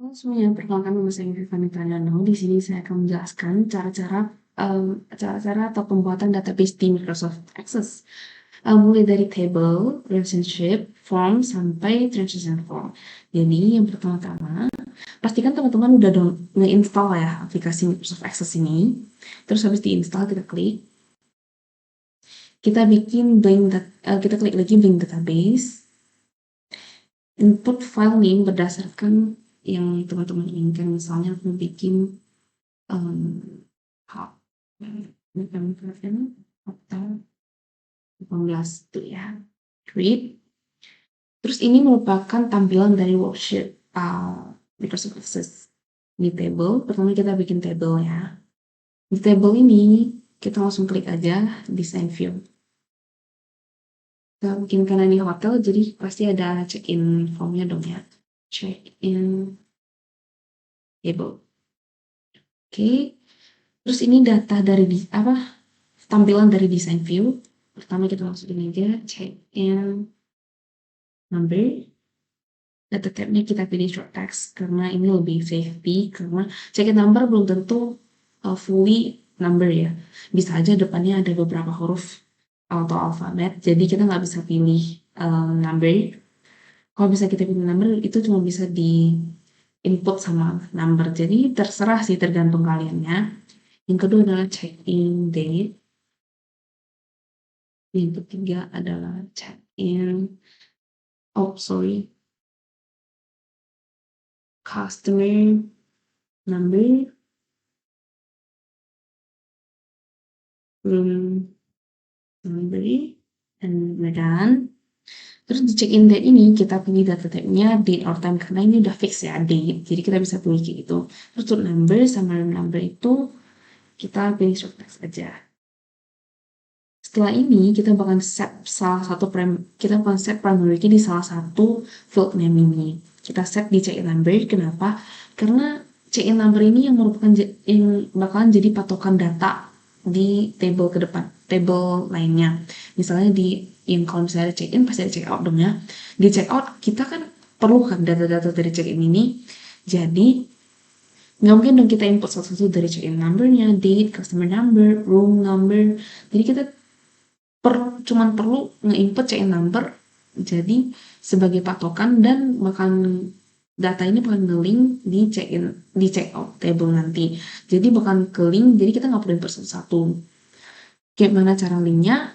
Halo semuanya, perkenalkan nama saya Vivani Pradana. Di sini saya akan menjelaskan cara-cara atau pembuatan database di Microsoft Access. Mulai dari table, relationship, form, sampai transaction form. Jadi yang pertama-tama, pastikan teman-teman udah nge-install ya aplikasi Microsoft Access ini. Terus habis diinstal kita klik. Kita klik lagi Blank Database. Input file name berdasarkan yang teman-teman inginkan. Misalnya aku bikin hotel 18 itu ya, create. Terus ini merupakan tampilan dari worksheet Microsoft Access. Di table, pertama kita bikin table ya. Di table ini kita langsung klik aja design view. Kita bikin karena ini hotel, jadi pasti ada check-in formnya dong ya. Check-in table. Oke. Terus ini data dari tampilan dari design view. Pertama kita masukin aja check-in number. Data tab-nya kita pilih short text karena ini lebih safety, karena check-in number belum tentu fully number ya. Bisa aja depannya ada beberapa huruf atau alfabet, jadi kita nggak bisa pilih number. Kalau bisa kita pilih number, itu cuma bisa di input sama number, jadi terserah sih, tergantung kalian ya. Yang kedua adalah check-in date. Yang ketiga adalah check-in customer number, room number, and we're done. Terus di check-in date ini kita pilih data type-nya date or time karena ini udah fix ya, date. Jadi kita bisa pilih kayak gitu. Terus room number sama room number itu kita pilih short text aja. Setelah ini kita bakal set primary key di salah satu field name ini. Kita set di check-in number. Kenapa? Karena check-in number ini yang bakalan jadi patokan data di table ke depan, table lainnya. Misalnya kalau misalnya ada check-in pasti ada check-out dong ya. Di check-out kita kan perlu kan data-data dari check-in ini. Jadi nggak mungkin dong kita input satu-satu dari check-in numbernya, date, customer number, room number. Jadi kita cuman perlu nge-input check-in number jadi sebagai patokan, dan data ini bakal nge-link di check-in, di check-out table nanti. Jadi bakal ke link, jadi kita nggak perlu input satu-satu. Gimana cara linknya?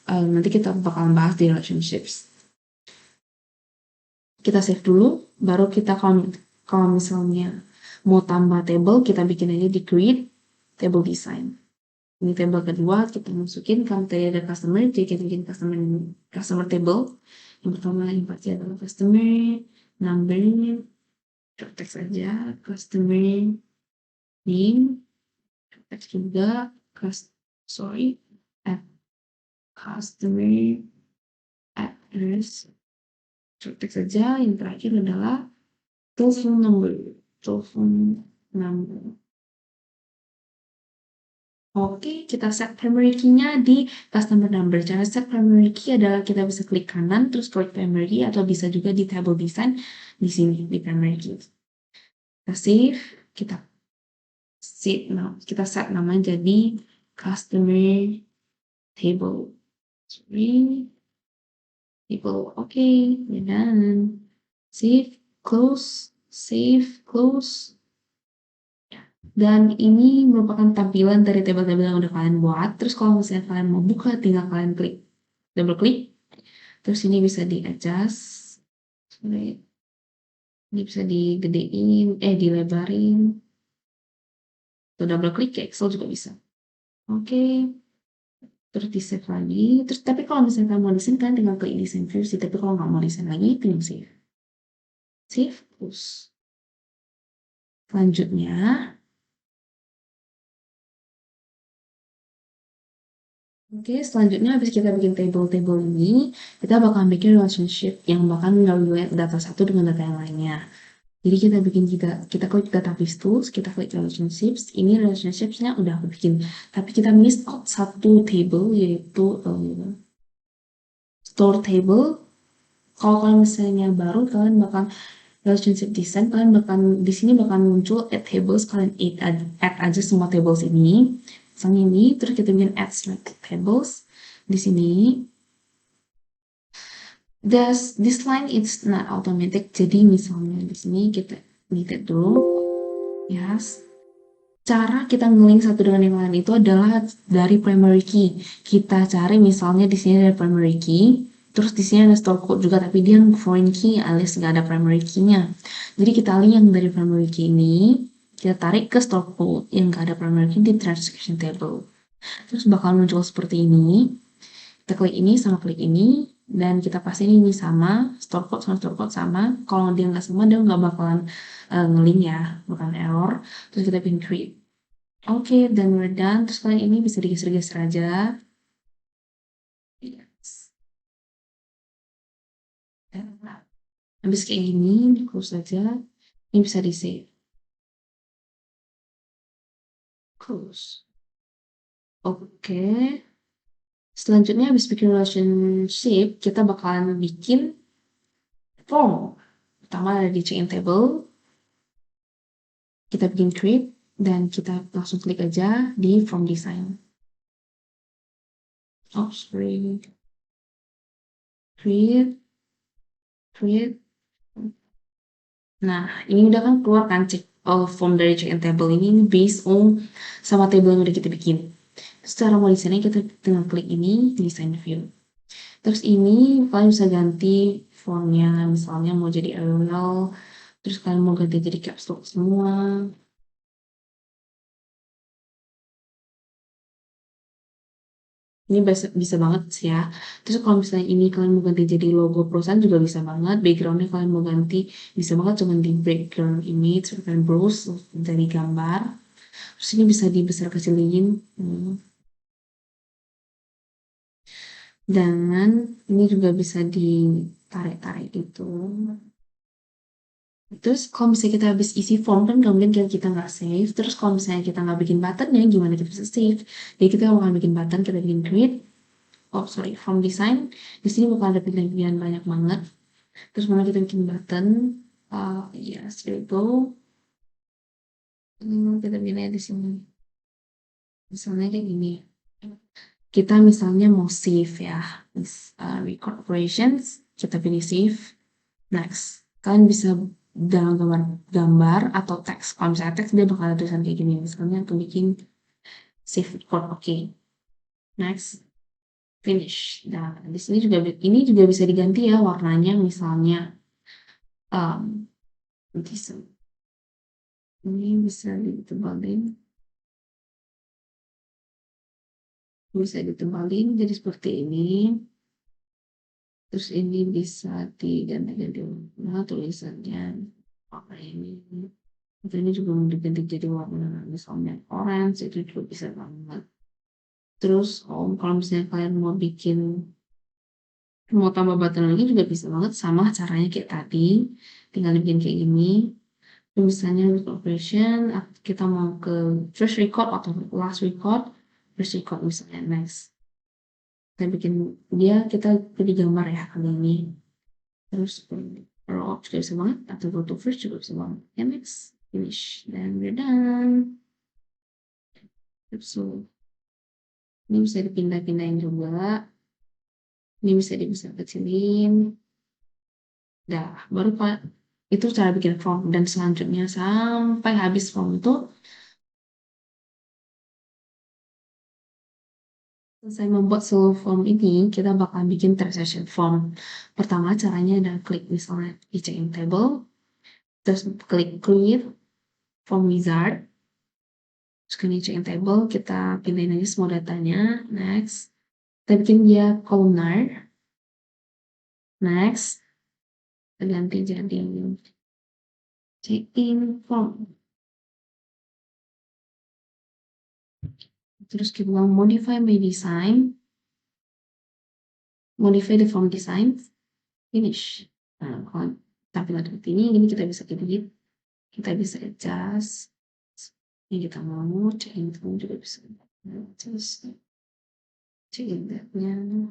Nanti kita bakal bahas di relationships. Kita save dulu, baru kita kalau misalnya mau tambah table, kita bikin aja di create table design. Ini table kedua, kita masukin, kan tadi ada customer, jadi kita bikin customer table. Yang pertama yang pasti adalah customer number, short text aja, customer name, short text juga, customer address, short text aja. Yang terakhir adalah telephone number. Oke, kita set primary key-nya di customer number. Cara set primary key adalah kita bisa klik kanan, terus klik primary key, atau bisa juga di table design di sini, di primary key. Kita save, kita set namanya jadi customer table. Oke, dan save, close. Dan ini merupakan tampilan dari table-table yang udah kalian buat. Terus kalau misalnya kalian mau buka, tinggal kalian double klik. Terus ini bisa di-adjust. Ini bisa digedein, dilebarin. Atau double klik ke Excel juga bisa. Oke. Terus di-save lagi. Terus tapi kalau misalnya kalian mau desain, kalian tinggal klik design view sih. Tapi kalau nggak mau desain lagi, tinggal save. Save, terus. Selanjutnya, habis kita bikin table ini, kita bakal bikin relationship yang bakal nge-relate data satu dengan data yang lainnya. Jadi kita klik database tools, kita klik relationships. Ini relationshipsnya udah aku bikin, tapi kita miss out satu table, yaitu store table. Kalau kalian misalnya baru, kalian bakal relationship design, kalian di sini bakal muncul add tables, kalian add aja semua tables ini. Misalnya ini, terus kita bikin add select tables di sini. This line it's not automatic. Jadi misalnya di sini kita delete dulu. Yes. Cara kita nge-link satu dengan yang lain itu adalah dari primary key. Kita cari misalnya di sini ada primary key, terus di sini ada store code juga, tapi dia foreign key alias nggak ada primary key-nya. Jadi kita link yang dari primary key ini, kita tarik ke store code yang nggak ada primary key di transaction table. Terus bakal muncul seperti ini. Kita klik ini sama klik ini, dan kita pastiin ini sama, store code sama. Kalau dia nggak sama, dia nggak bakalan nge-link ya, bukan error. Terus kita bikin create. Oke, dan we're done. Terus kalian ini bisa digeser-geser aja. Yes. Habis kayak gini, di close aja. Ini bisa di save. Close. Oke. Selanjutnya habis bikin relationship, kita bakalan bikin form. Pertama ada di check-in table. Kita bikin create, dan kita langsung klik aja di form design. Oh, sorry. Create. Nah, ini udah kan keluar kan form dari check-in table ini based on sama table yang udah kita bikin. Terus cara mau desainnya kita tinggal klik ini, design view. Terus ini kalian bisa ganti fontnya, misalnya mau jadi Arial, terus kalian mau ganti jadi caps lock semua. Ini bisa banget sih ya. Terus kalau misalnya ini kalian mau ganti jadi logo perusahaan juga bisa banget. Backgroundnya kalian mau ganti bisa banget, cuma di background image, terus kalian browse dari gambar. Terus ini bisa dibesar kecilin. Dan ini juga bisa ditarik-tarik gitu. Terus kalau misalnya kita habis isi form kan nggak mungkin kita nggak save. Terus kalau misalnya kita nggak bikin buttonnya, gimana kita bisa save? Jadi kita akan bikin button, kita bikin create. Oh sorry, form design. Di sini bakal ada pilihan-pilihan banyak banget. Terus mana kita bikin button? Yes, there we go. Kita pilih di sini. Misalnya kayak gini. Kita misalnya mau save ya. Record operations. Kita pilih save. Next. Kalian bisa dalam gambar atau teks. Kalau misalnya teks dia bakal ada tulisan kayak gini. Misalnya aku bikin save record. Oke. Next. Finish. Nah, di sini juga ini juga bisa diganti ya warnanya, misalnya ini bisa ditebalin jadi seperti ini. Terus ini bisa diganti-ganti warna tulisannya apa ini. Atau ini juga mau diganti jadi warna misalnya orange, itu juga bisa banget. Terus kalau misalnya kalian mau tambah button lagi juga bisa banget, sama caranya kayak tadi, tinggal bikin kayak gini. Misalnya operation, kita mau ke first record atau last record, first record misalnya next. Kita bikin kita pilih gambar ya kali ini. Terus roll up juga bisa banget, atau go to first juga bisa banget. Ya next, finish, dan we're done. So, ini bisa dipindah-pindahin juga. Ini bisa dibesar kecilin. Dah, baru itu cara bikin form. Dan selanjutnya sampai habis form itu, selesai membuat seluruh form ini, kita bakal bikin transaction form. Pertama caranya adalah klik misalnya di check-in table, terus klik create form wizard, terus ke check-in table, kita pilihin aja semua datanya, next, kita bikin dia columnar, next, kita ganti jadi check-in form. Terus kita mau modify my design, modify the form design, finish. Nah, kalau tampilan seperti ini kita bisa edit, kita bisa adjust. Ini kita mau check-in form juga bisa adjust, check-in date-nya.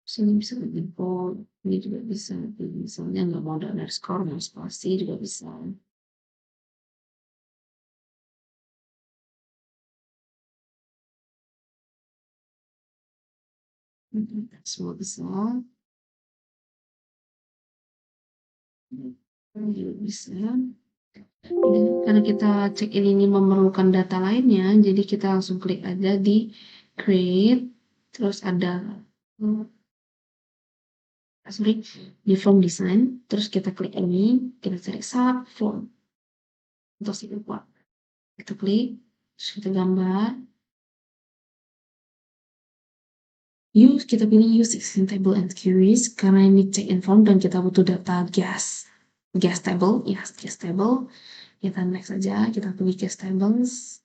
Sini bisa di bold, ini juga bisa, misalnya nggak mau ada underscore, mau spasi juga bisa. Semua bisa. Ini juga bisa. Karena kita cek ini memerlukan data lainnya, jadi kita langsung klik aja di create, terus ada sorry, di form design, terus kita klik ini, kita cari sub form untuk si import. Kita klik, terus kita gambar. Kita pilih use existing table and queries karena ini check in form dan kita butuh data gas table, yes, gas table. Kita next aja, kita pilih gas tables,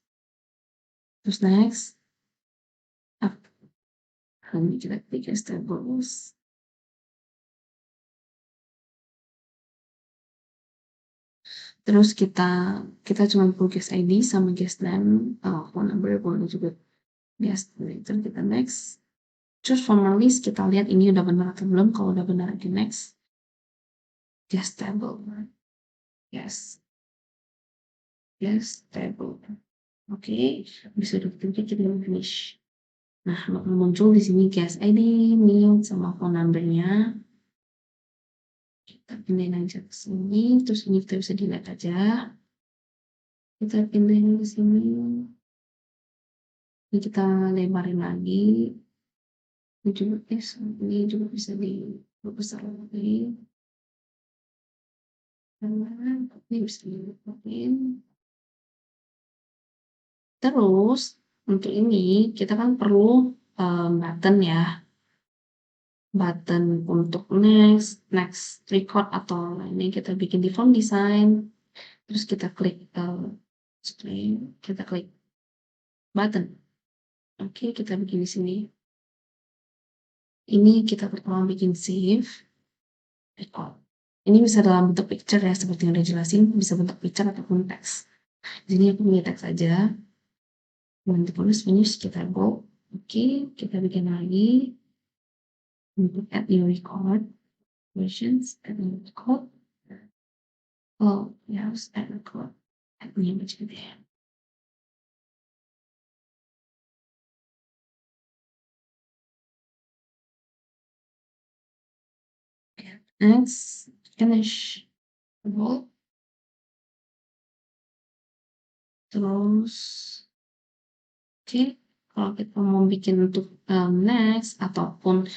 terus next, up, lalu kita pilih gas tables. Terus kita cuma perlu guest ID sama guest name, phone number, boleh juga guest. Terus kita next. Choose from a list, kita lihat ini udah benar atau belum. Kalau udah benar, di next. Guest table. Yes. Guest table. Oke, bisa diklik kita finish. Nah, bakal muncul di sini guest ID, name, sama phone number-nya. Kita pindahin aja ke sini, terus ini kita bisa dilihat aja. Kita pindahin ke sini. Ini kita lebarin lagi. Ini juga bisa dibesar lagi. Ini bisa dibukain. Terus untuk ini kita kan perlu button ya. Button untuk next record atau ini kita bikin di form design. Terus kita klik kita klik button. Oke, kita bikin di sini. Ini kita pertama bikin save record. Ini bisa dalam bentuk picture ya, seperti yang udah jelasin, bisa bentuk picture ataupun teks. Jadi aku punya teks aja. Nanti tulis finish, kita go. Oke, kita bikin lagi. Untuk add new record. Versions, add new record. Oh, ya harus add record. Add new image gitu ya. Next, finish. Go. Terus, oke, kalau kita mau bikin untuk next ataupun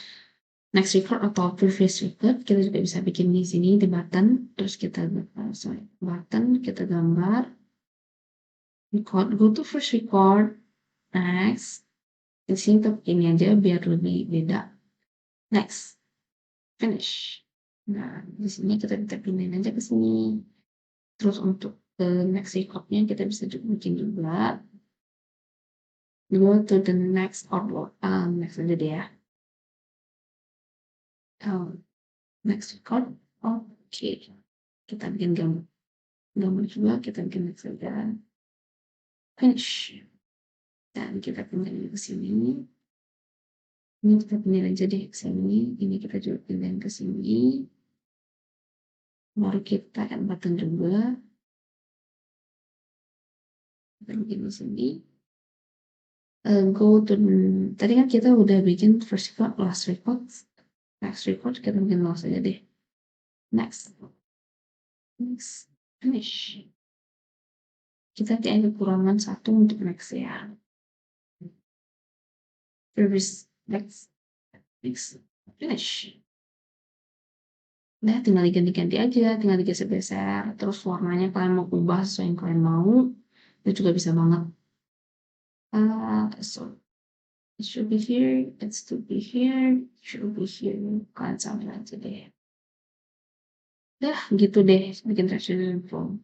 next record atau previous record, kita juga bisa bikin di sini di button. Terus kita button, kita gambar record, go to first record, next. Di sini tetap ini aja biar lebih beda. Next, finish. Nah, di sini kita pindahin aja ke sini. Terus untuk next recordnya kita bisa juga bikin juga. Go to the next upload. Next aja deh ya. Next record. Oke. Kita bikin gambar juga. Kita bikin next aja. Finish. Dan kita pindahin ke sini. Ini kita pindahin aja deh ke sini. Ini kita juga pindahin ke sini. Baru kita add button juga. Kita bikin di sini. Go to tadi kan kita udah bikin first record, last record, next record, kita bikin last aja deh. Next, finish. Kita ada kekurangan satu untuk next ya. Next, finish. Nah, tinggal diganti-ganti aja, tinggal digeser-geser. Terus warnanya kalian mau ubah sesuai yang kalian mau, itu juga bisa banget. So it should be here, it should be here, it should be here. Kalian samain aja deh. Dah, gitu deh bikin registration form.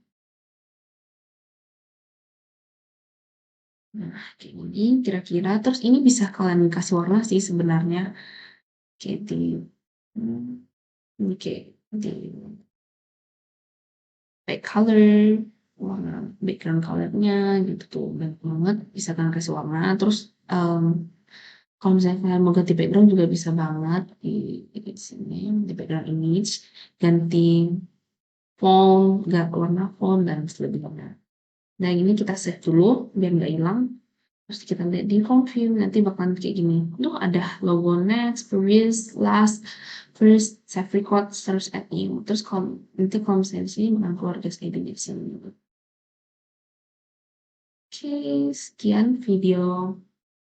Nah, kayak gini kira-kira. Terus ini bisa kalian kasih warna sih sebenarnya. Kayak ini kayak di back color, warna background colornya gitu tuh banyak banget. Bisa kalian kasih warna. Terus Kalau misalnya kalian mau ganti background juga bisa banget di sini, di background image, ganti font, warna font, dan selebihnya. Nah, ini kita save dulu biar nggak hilang. Terus kita lihat di home view, nanti bakalan kayak gini. Tuh ada logo next, previous, last, first, save record, terus add new. Terus nanti kalau misalnya di sini bakal keluar guys kayak gini di sini. Oke, sekian video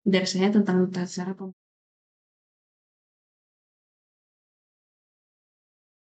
dari saya tentang tata cara